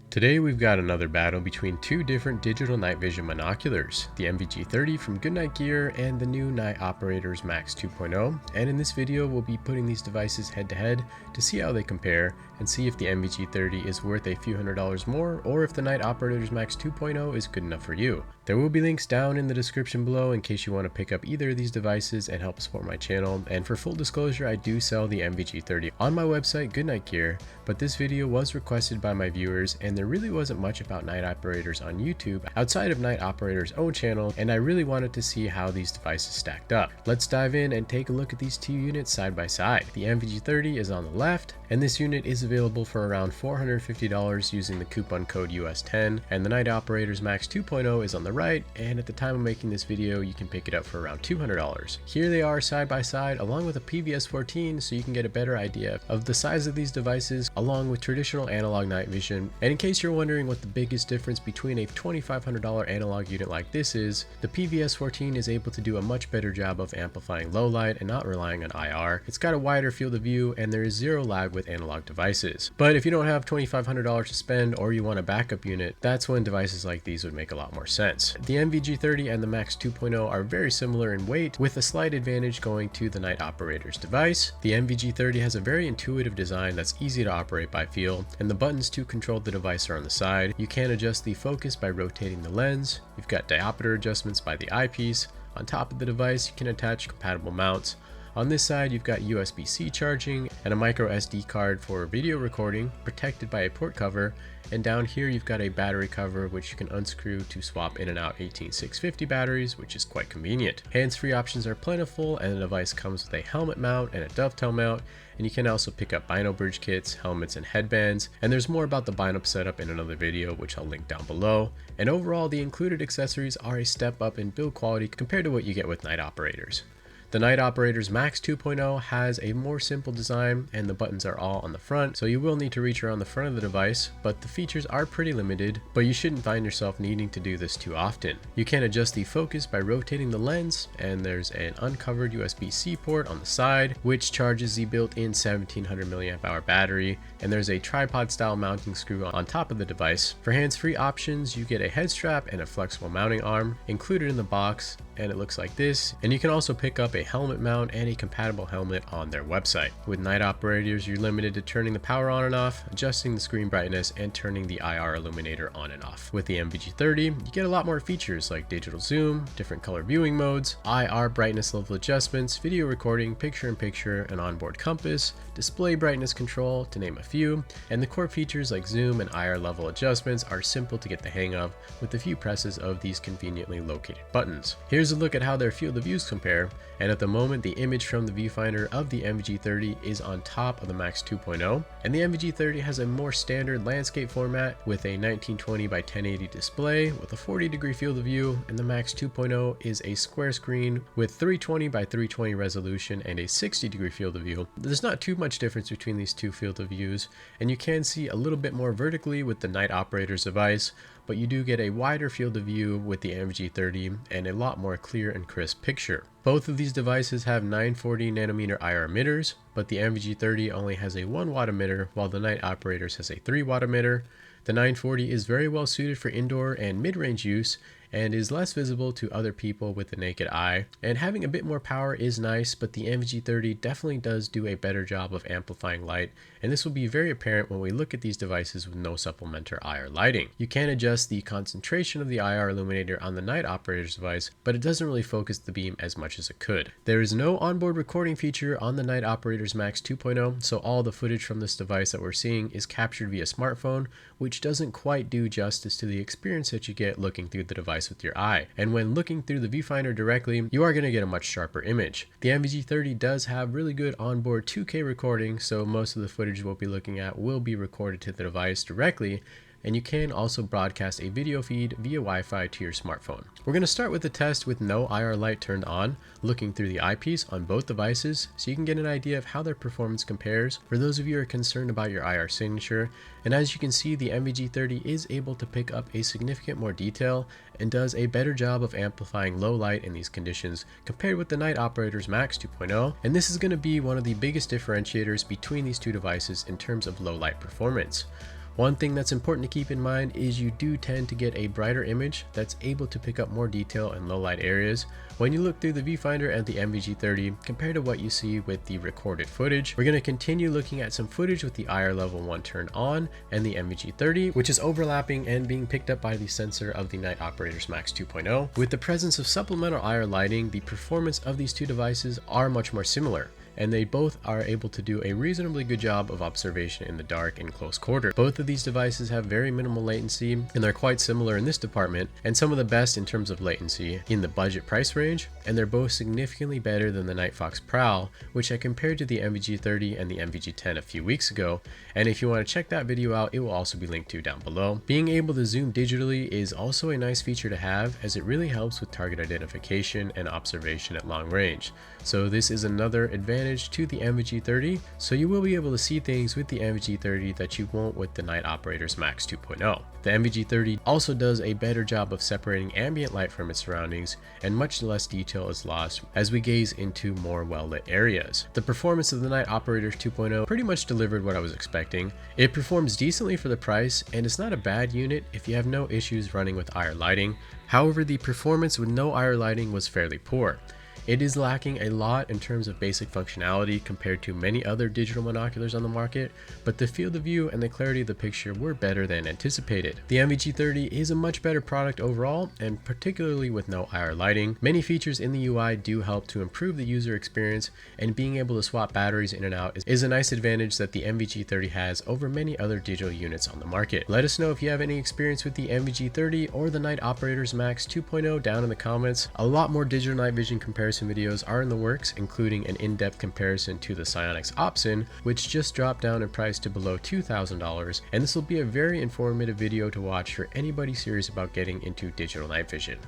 Today we've got another battle between two different digital night vision binoculars, the NVG30 from Goodnight Gear and the new Night Operators Max 2.0, and in this video we'll be putting these devices head to head to see how they compare and see if the NVG30 is worth a few $100s more or if the Night Operators Max 2.0 is good enough for you. There will be links down in the description below in case you want to pick up either of these devices and help support my channel, and for full disclosure I do sell the NVG30 on my website Goodnight Gear, but this video was requested by my viewers and there really wasn't much about Night Operators on YouTube outside of Night Operators' own channel, and I really wanted to see how these devices stacked up. Let's dive in and take a look at these two units side by side. The NVG30 is on the left, and this unit is available for around $450 using the coupon code US10, and the Night Operators Max 2.0 is on the right, and at the time of making this video you can pick it up for around $200. Here they are side by side along with a PVS-14, so you can get a better idea of the size of these devices along with traditional analog night vision. And in case you're wondering what the biggest difference between a $2,500 analog unit like this is, the PVS-14 is able to do a much better job of amplifying low light and not relying on IR. It's got a wider field of view and there is zero lag with analog devices. But if you don't have $2,500 to spend or you want a backup unit, that's when devices like these would make a lot more sense. The NVG30 and the Max 2.0 are very similar in weight, with a slight advantage going to the Night Operators device. The NVG30 has a very intuitive design that's easy to operate by feel, and the buttons to control the device are on the side. You can adjust the focus by rotating the lens. You've got diopter adjustments by the eyepiece. On top of the device you can attach compatible mounts. On this side you've got USB-C charging and a micro SD card for video recording protected by a port cover, and down here you've got a battery cover which you can unscrew to swap in and out 18650 batteries, which is quite convenient. Hands-free options are plentiful, and the device comes with a helmet mount and a dovetail mount, and you can also pick up bino bridge kits, helmets, and headbands, and there's more about the bino setup in another video which I'll link down below. And overall the included accessories are a step up in build quality compared to what you get with Night Operators. The Night Operators Max 2.0 has a more simple design and the buttons are all on the front, so you will need to reach around the front of the device, but the features are pretty limited, but you shouldn't find yourself needing to do this too often. You can adjust the focus by rotating the lens, and there's an uncovered USB-C port on the side which charges the built-in 1700 mAh battery, and there's a tripod style mounting screw on top of the device. For hands-free options you get a head strap and a flexible mounting arm included in the box, and it looks like this, and you can also pick up a helmet mount and a compatible helmet on their website. With Night Operators you're limited to turning the power on and off, adjusting the screen brightness, and turning the IR illuminator on and off. With the NVG30 you get a lot more features like digital zoom, different color viewing modes, IR brightness level adjustments, video recording, picture-in-picture, an onboard compass, display brightness control, to name a few, and the core features like zoom and IR level adjustments are simple to get the hang of with a few presses of these conveniently located buttons. Here's a look at how their field of views compare, and at the moment the image from the viewfinder of the NVG30 is on top of the Max 2.0, and the NVG30 has a more standard landscape format with a 1920 by 1080 display with a 40-degree field of view, and the Max 2.0 is a square screen with 320 by 320 resolution and a 60-degree field of view. There's not too much difference between these two field of views, and you can see a little bit more vertically with the Night Operators device, but you do get a wider field of view with the NVG30 and a lot more clear and crisp picture. Both of these devices have 940 nanometer IR emitters, but the NVG30 only has a 1 watt emitter while the Night Operators has a 3 watt emitter. The 940 is very well suited for indoor and mid-range use and is less visible to other people with the naked eye, and having a bit more power is nice, but the NVG30 definitely does do a better job of amplifying light, and this will be very apparent when we look at these devices with no supplementary IR lighting. You can adjust the concentration of the IR illuminator on the Night Operators device, but it doesn't really focus the beam as much as it could. There is no onboard recording feature on the Night Operators Max 2.0, so all the footage from this device that we're seeing is captured via smartphone, which doesn't quite do justice to the experience that you get looking through the device with your eye. And when looking through the viewfinder directly, you are going to get a much sharper image. The NVG30 does have really good onboard 2K recording, so most of the footage we'll be looking at will be recorded to the device directly, and you can also broadcast a video feed via Wi-Fi to your smartphone. We're going to start with the test with no IR light turned on, looking through the eyepiece on both devices so you can get an idea of how their performance compares for those of you who are concerned about your IR signature. And as you can see, the NVG30 is able to pick up a significant more detail and does a better job of amplifying low light in these conditions compared with the Night Operators Max 2.0, and this is going to be one of the biggest differentiators between these two devices in terms of low light performance. One thing that's important to keep in mind is you do tend to get a brighter image that's able to pick up more detail in low light areas when you look through the viewfinder and the NVG30 compared to what you see with the recorded footage. We're going to continue looking at some footage with the IR level 1 turned on and the NVG30, which is overlapping and being picked up by the sensor of the Night Operators Max 2.0. With the presence of supplemental IR lighting, the performance of these two devices are much more similar, and they both are able to do a reasonably good job of observation in the dark and close quarters. Both of these devices have very minimal latency, and they're quite similar in this department, and some of the best in terms of latency in the budget price range, and they're both significantly better than the Night Fox Prowl, which I compared to the NVG30 and the NVG10 a few weeks ago, and if you want to check that video out, it will also be linked to down below. Being able to zoom digitally is also a nice feature to have, as it really helps with target identification and observation at long range. So this is another advantage to the NVG30, so you will be able to see things with the NVG30 that you won't with the Night Operators Max 2.0. The NVG30 also does a better job of separating ambient light from its surroundings, and much less detail is lost as we gaze into more well-lit areas. The performance of the Night Operators 2.0 pretty much delivered what I was expecting. It performs decently for the price, and it's not a bad unit if you have no issues running with IR lighting. However, the performance with no IR lighting was fairly poor. It is lacking a lot in terms of basic functionality compared to many other digital monoculars on the market, but the field of view and the clarity of the picture were better than anticipated. The NVG30 is a much better product overall, and particularly with no IR lighting. Many features in the UI do help to improve the user experience, and being able to swap batteries in and out is a nice advantage that the NVG30 has over many other digital units on the market. Let us know if you have any experience with the NVG30 or the Night Operators Max 2.0 down in the comments. A lot more digital night vision comparison videos are in the works, including an in-depth comparison to the Psyonix Opsin, which just dropped down in price to below $2,000, and this will be a very informative video to watch for anybody serious about getting into digital night vision.